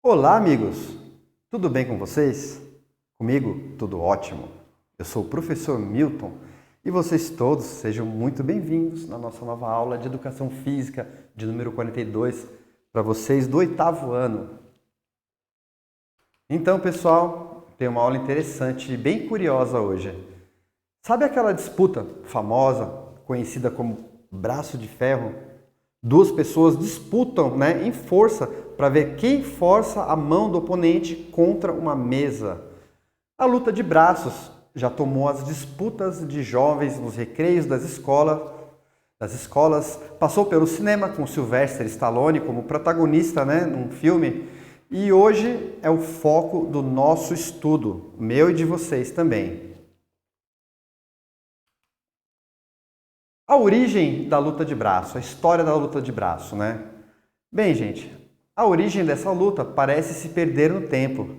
Olá, amigos! Tudo bem com vocês? Comigo, tudo ótimo. Eu sou o professor Milton e vocês todos sejam muito bem-vindos na nossa nova aula de Educação Física de número 42 para vocês do 8º ano. Então, pessoal, tem uma aula interessante e bem curiosa hoje. Sabe aquela disputa famosa, conhecida como braço de ferro? Duas pessoas disputam, em força para ver quem força a mão do oponente contra uma mesa. A luta de braços já tomou as disputas de jovens nos recreios das escolas, passou pelo cinema com Sylvester Stallone como protagonista, num filme, e hoje é o foco do nosso estudo, meu e de vocês também. A origem da luta de braço, a história da luta de braço, Bem, gente, a origem dessa luta parece se perder no tempo.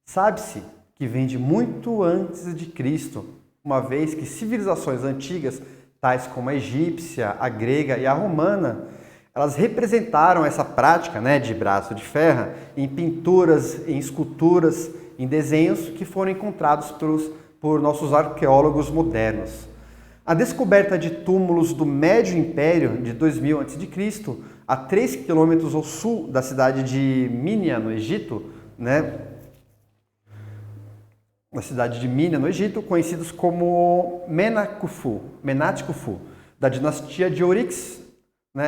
Sabe-se que vem de muito antes de Cristo, uma vez que civilizações antigas, tais como a egípcia, a grega e a romana, elas representaram essa prática, de braço de ferro em pinturas, em esculturas, em desenhos que foram encontrados por nossos arqueólogos modernos. A descoberta de túmulos do Médio Império de 2000 a.C., a 3 quilômetros ao sul da cidade de Minya, no Egito, na cidade de Minya, no Egito, conhecidos como Menakhufu, da dinastia de Oryx,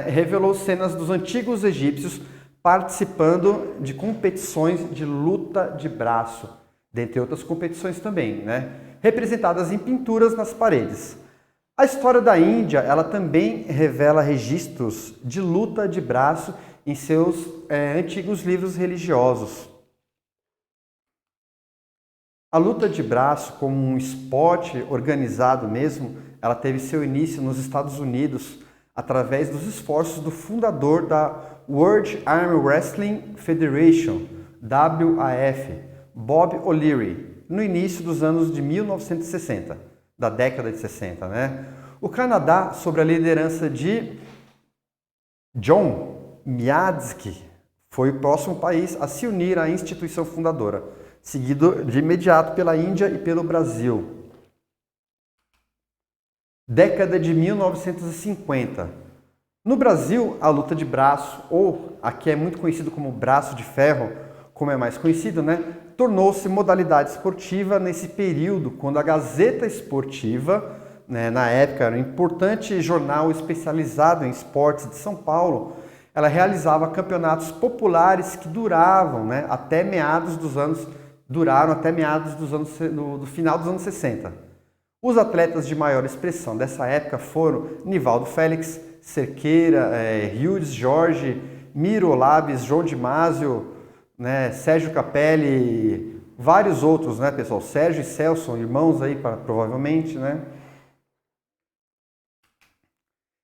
revelou cenas dos antigos egípcios participando de competições de luta de braço, dentre outras competições também, representadas em pinturas nas paredes. A história da Índia, ela também revela registros de luta de braço em seus antigos livros religiosos. A luta de braço, como um esporte organizado mesmo, ela teve seu início nos Estados Unidos através dos esforços do fundador da World Arm Wrestling Federation, WAF, Bob O'Leary, no início dos anos de 1960. Da década de 60, O Canadá, sob a liderança de John Miadzki, foi o próximo país a se unir à instituição fundadora, seguido de imediato pela Índia e pelo Brasil. Década de 1950. No Brasil, a luta de braço, ou aqui é muito conhecido como braço de ferro, como é mais conhecido, tornou-se modalidade esportiva nesse período, quando a Gazeta Esportiva, na época era um importante jornal especializado em esportes de São Paulo, ela realizava campeonatos populares que duraram até meados dos anos do final dos anos 60. Os atletas de maior expressão dessa época foram Nivaldo Félix, Cerqueira, Hildes Jorge, Miro Labes, João Di Másio, Sérgio Capelli, vários outros, pessoal? Sérgio e Celso, irmãos aí, provavelmente,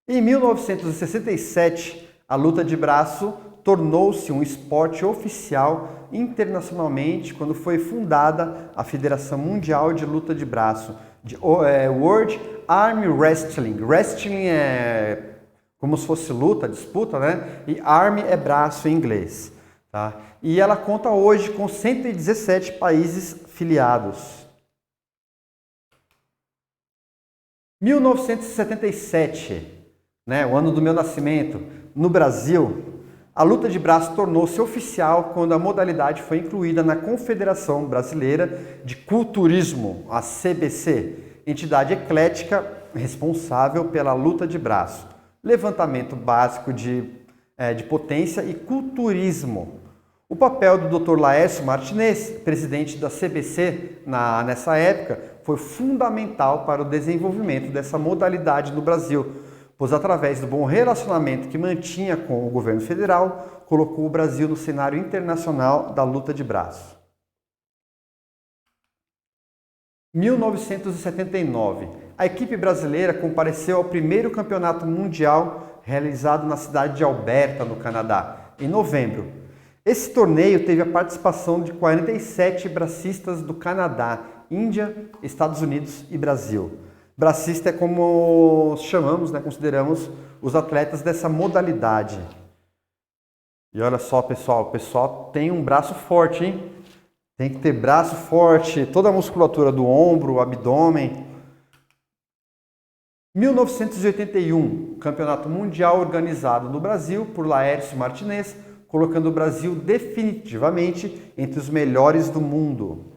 Em 1967, a luta de braço tornou-se um esporte oficial internacionalmente quando foi fundada a Federação Mundial de Luta de Braço, World Arm Wrestling. Wrestling é como se fosse luta, disputa, E arm é braço em inglês. Tá? E ela conta hoje com 117 países filiados. 1977, o ano do meu nascimento, no Brasil, a luta de braço tornou-se oficial quando a modalidade foi incluída na Confederação Brasileira de Culturismo, a CBC, entidade eclética responsável pela luta de braço, levantamento básico de potência e culturismo. O papel do Dr. Laércio Martinez, presidente da CBC nessa época, foi fundamental para o desenvolvimento dessa modalidade no Brasil, pois através do bom relacionamento que mantinha com o governo federal, colocou o Brasil no cenário internacional da luta de braço. 1979. A equipe brasileira compareceu ao primeiro campeonato mundial realizado na cidade de Alberta, no Canadá, em novembro. Esse torneio teve a participação de 47 bracistas do Canadá, Índia, Estados Unidos e Brasil. Bracista é como chamamos, consideramos os atletas dessa modalidade. E olha só, pessoal, o pessoal tem um braço forte, hein? Tem que ter braço forte, toda a musculatura do ombro, abdômen. 1981, Campeonato Mundial organizado no Brasil por Laércio Martinez, colocando o Brasil definitivamente entre os melhores do mundo.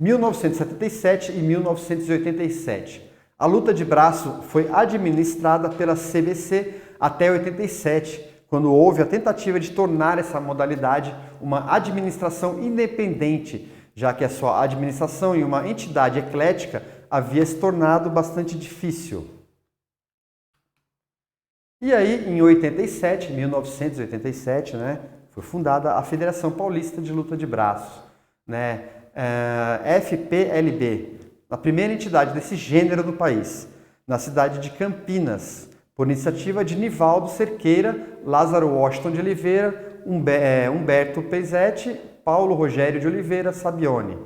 1977 e 1987. A luta de braço foi administrada pela CBC até 87, quando houve a tentativa de tornar essa modalidade uma administração independente, já que a sua administração em uma entidade eclética havia se tornado bastante difícil. E aí, em 1987, né, foi fundada a Federação Paulista de Luta de Braços, né, FPLB, a primeira entidade desse gênero no país, na cidade de Campinas, por iniciativa de Nivaldo Cerqueira, Lázaro Washington de Oliveira, Humberto Pezzetti, Paulo Rogério de Oliveira Sabione.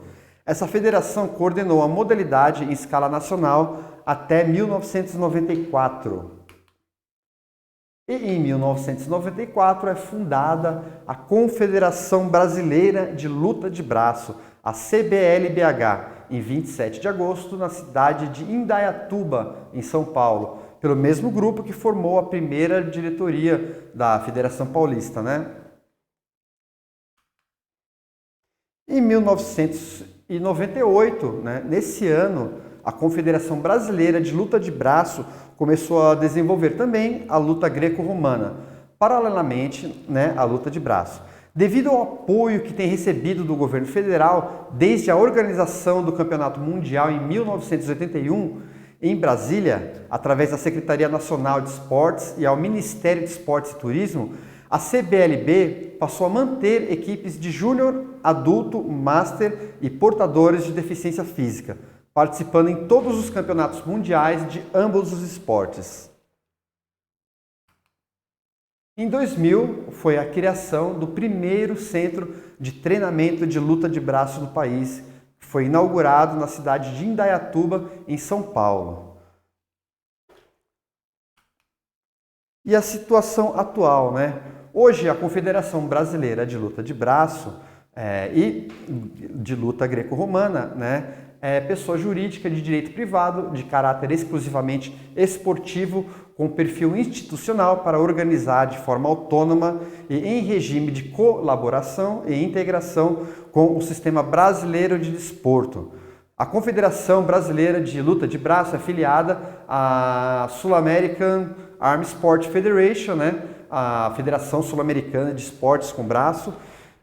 Essa federação coordenou a modalidade em escala nacional até 1994. E em 1994 é fundada a Confederação Brasileira de Luta de Braço, a CBLBH, em 27 de agosto, na cidade de Indaiatuba, em São Paulo, pelo mesmo grupo que formou a primeira diretoria da Federação Paulista, né? Em 1998, né, nesse ano, a Confederação Brasileira de Luta de Braço começou a desenvolver também a luta greco-romana, paralelamente, né, à luta de braço. Devido ao apoio que tem recebido do governo federal desde a organização do Campeonato Mundial em 1981, em Brasília, através da Secretaria Nacional de Esportes e ao Ministério de Esportes e Turismo, a CBLB passou a manter equipes de júnior, adulto, master e portadores de deficiência física, participando em todos os campeonatos mundiais de ambos os esportes. Em 2000, foi a criação do primeiro centro de treinamento de luta de braço do país, que foi inaugurado na cidade de Indaiatuba, em São Paulo. E a situação atual, né? Hoje, a Confederação Brasileira de Luta de Braço e de Luta Greco-Romana, né, é pessoa jurídica de direito privado, de caráter exclusivamente esportivo, com perfil institucional para organizar de forma autônoma e em regime de colaboração e integração com o sistema brasileiro de desporto. A Confederação Brasileira de Luta de Braço é filiada à Sul-American Arm Sport Federation, né? A Federação Sul-Americana de Esportes com Braço,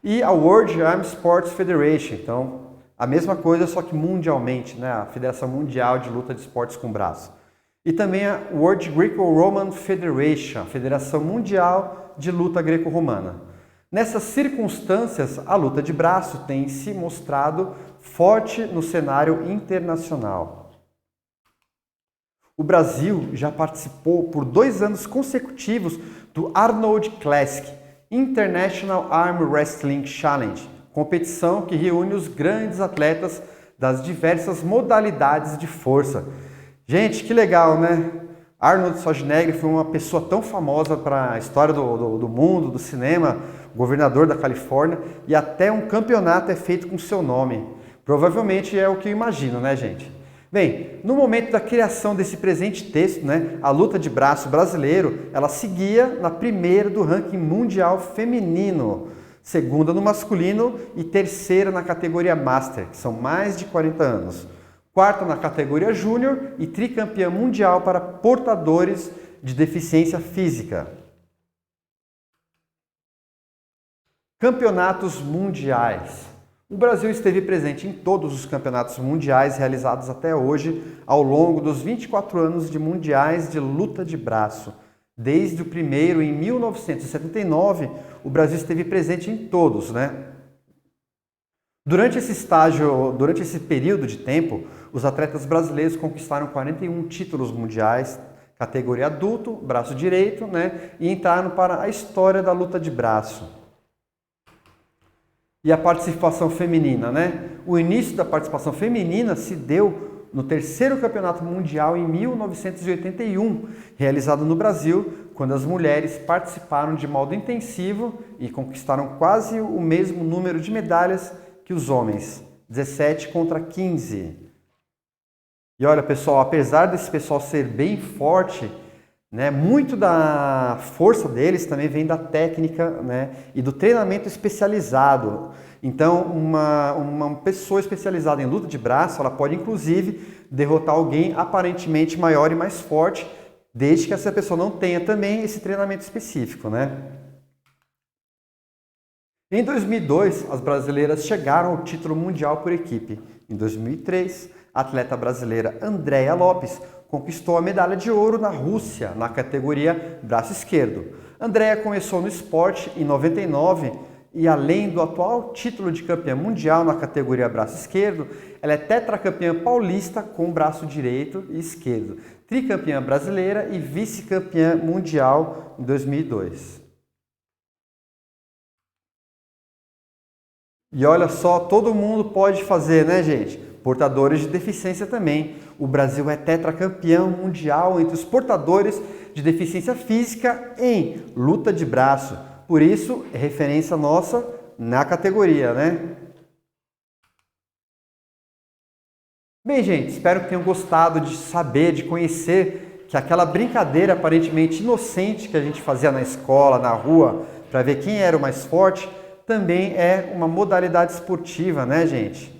e a World Arm Sports Federation. Então, a mesma coisa, só que mundialmente, né? A Federação Mundial de Luta de Esportes com Braço. E também a World Greco-Roman Federation, a Federação Mundial de Luta Greco-Romana. Nessas circunstâncias, a luta de braço tem se mostrado forte no cenário internacional. O Brasil já participou por 2 anos consecutivos do Arnold Classic, International Arm Wrestling Challenge, competição que reúne os grandes atletas das diversas modalidades de força. Gente, que legal, né? Arnold Schwarzenegger foi uma pessoa tão famosa para a história do mundo, do cinema, governador da Califórnia, e até um campeonato é feito com seu nome. Provavelmente é o que eu imagino, né, gente? Bem, no momento da criação desse presente texto, né, a luta de braço brasileiro, ela seguia na primeira do ranking mundial feminino, segunda no masculino e terceira na categoria Master, que são mais de 40 anos. Quarta na categoria Júnior e tricampeã mundial para portadores de deficiência física. Campeonatos mundiais. O Brasil esteve presente em todos os campeonatos mundiais realizados até hoje, ao longo dos 24 anos de mundiais de luta de braço. Desde o primeiro, em 1979, o Brasil esteve presente em todos, né? Durante esse período de tempo, os atletas brasileiros conquistaram 41 títulos mundiais, categoria adulto, braço direito, né? E entraram para a história da luta de braço. E a participação feminina, né? O início da participação feminina se deu no terceiro campeonato mundial em 1981, realizado no Brasil, quando as mulheres participaram de modo intensivo e conquistaram quase o mesmo número de medalhas que os homens, 17 contra 15. E olha, pessoal, apesar desse pessoal ser bem forte, né, muito da força deles também vem da técnica, né, e do treinamento especializado. Então, uma pessoa especializada em luta de braço, ela pode inclusive derrotar alguém aparentemente maior e mais forte, desde que essa pessoa não tenha também esse treinamento específico, né? Em 2002, as brasileiras chegaram ao título mundial por equipe. Em 2003, a atleta brasileira Andréia Lopes conquistou a medalha de ouro na Rússia, na categoria braço esquerdo. Andréia começou no esporte em 99 e, além do atual título de campeã mundial na categoria braço esquerdo, ela é tetracampeã paulista com braço direito e esquerdo, tricampeã brasileira e vice-campeã mundial em 2002. E olha só, todo mundo pode fazer, né, gente? Portadores de deficiência também. O Brasil é tetracampeão mundial entre os portadores de deficiência física em luta de braço. Por isso, é referência nossa na categoria, né? Bem, gente, espero que tenham gostado de saber, de conhecer que aquela brincadeira aparentemente inocente que a gente fazia na escola, na rua, para ver quem era o mais forte, também é uma modalidade esportiva, né, gente?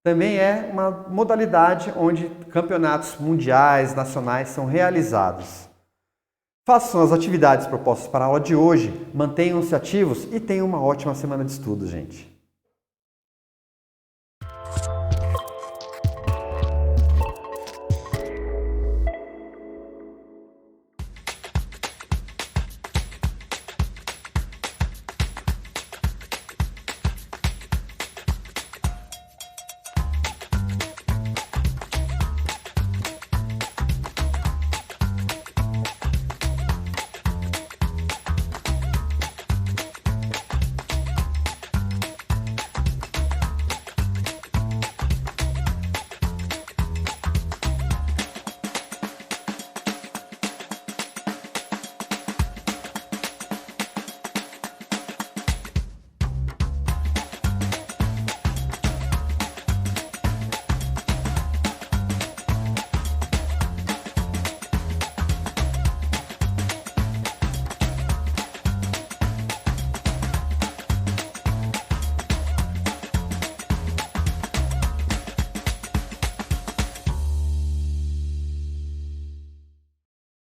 Também é uma modalidade onde campeonatos mundiais, nacionais são realizados. Façam as atividades propostas para a aula de hoje, mantenham-se ativos e tenham uma ótima semana de estudo, gente.